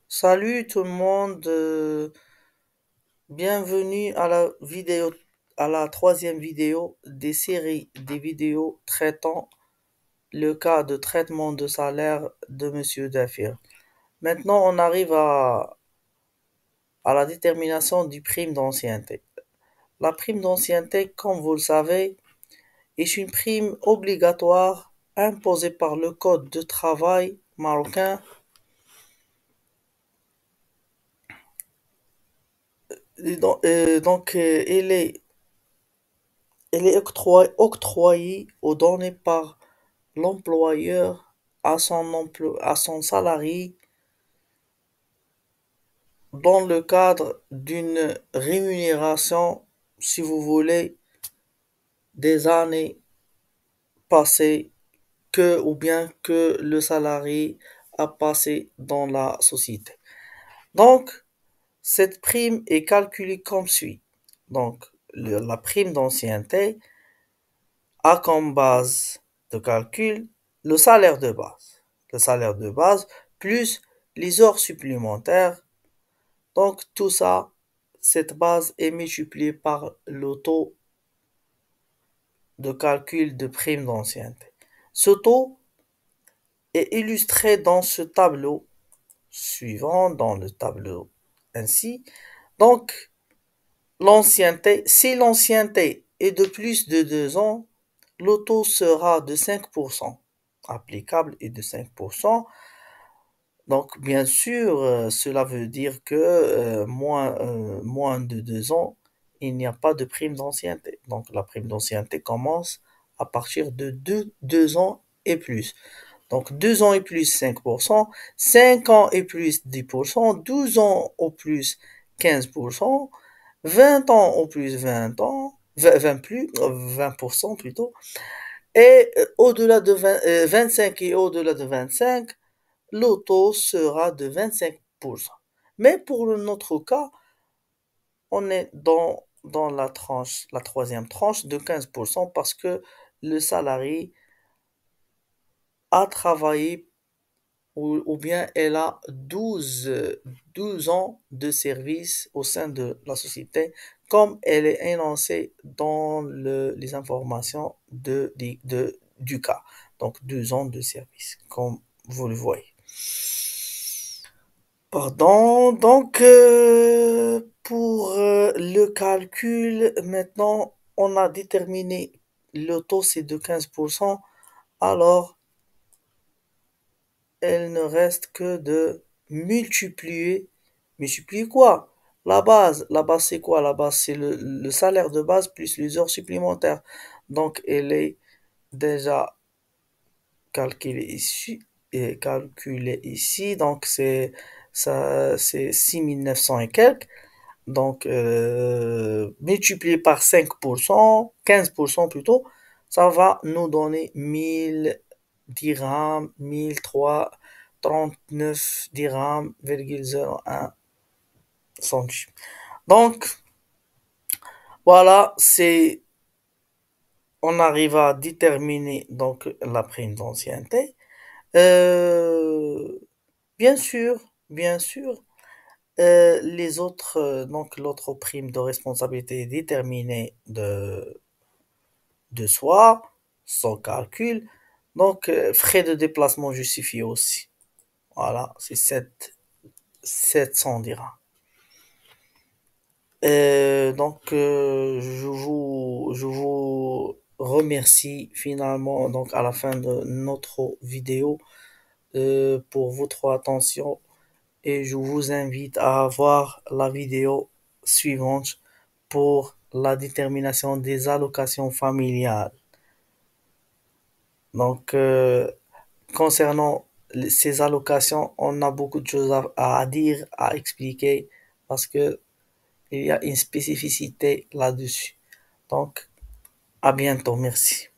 Salut tout le monde, bienvenue à à la troisième vidéo des séries des vidéos traitant le cas de traitement de salaire de Monsieur Dafir. Maintenant, on arrive à la détermination du prime d'ancienneté. La prime d'ancienneté, comme vous le savez, est une prime obligatoire imposée par le Code de travail marocain. Elle est octroyée ou donnée par l'employeur à son salarié dans le cadre d'une rémunération, si vous voulez, des années passées ou bien que le salarié a passé dans la société. Donc, cette prime est calculée comme suit. Donc, la prime d'ancienneté a comme base de calcul le salaire de base. Le salaire de base plus les heures supplémentaires. Donc tout ça, cette base est multipliée par le taux de calcul de prime d'ancienneté. Ce taux est illustré dans ce tableau suivant, dans le tableau ainsi. Donc l'ancienneté, si l'ancienneté est de plus de 2 ans, le taux sera de 5%, applicable est de 5%. Donc, bien sûr, cela veut dire que moins de 2 ans, il n'y a pas de prime d'ancienneté. Donc, la prime d'ancienneté commence à partir de 2 ans et plus. Donc, 2 ans et plus 5%, 5 ans et plus 10%, 12 ans au plus 15%, 20 ans au plus 20 ans, 20% plutôt, et au-delà de 25 et au-delà de 25, le taux sera de 25%. Mais pour notre cas, on est dans la troisième tranche de 15% parce que le salarié a travaillé ou bien elle a 12 ans de service au sein de la société, comme elle est énoncée dans les informations du cas. Donc 12 ans de service, comme vous le voyez. Pardon, donc pour le calcul, maintenant on a déterminé le taux c'est de 15%, alors elle ne reste que de multiplier quoi? La base c'est quoi? La base c'est le salaire de base plus les heures supplémentaires. Donc elle est déjà calculée ici, donc c'est 6 900 et quelques. Donc, multiplié par 5%, 15% plutôt, ça va nous donner 1000 dirhams, 1039 dirhams, 0,01 centime. Donc, voilà, on arrive à déterminer donc la prime d'ancienneté. Euh, bien sûr, donc l'autre prime de responsabilité est déterminée de soi, sans calcul. Donc, frais de déplacement justifiés aussi. Voilà, c'est 700 dirhams. Donc, je vous remercie finalement donc à la fin de notre vidéo pour votre attention et je vous invite à voir la vidéo suivante pour la détermination des allocations familiales. Donc, concernant ces allocations, on a beaucoup de choses à dire, à expliquer, parce que il y a une spécificité là-dessus. Donc, à bientôt, merci.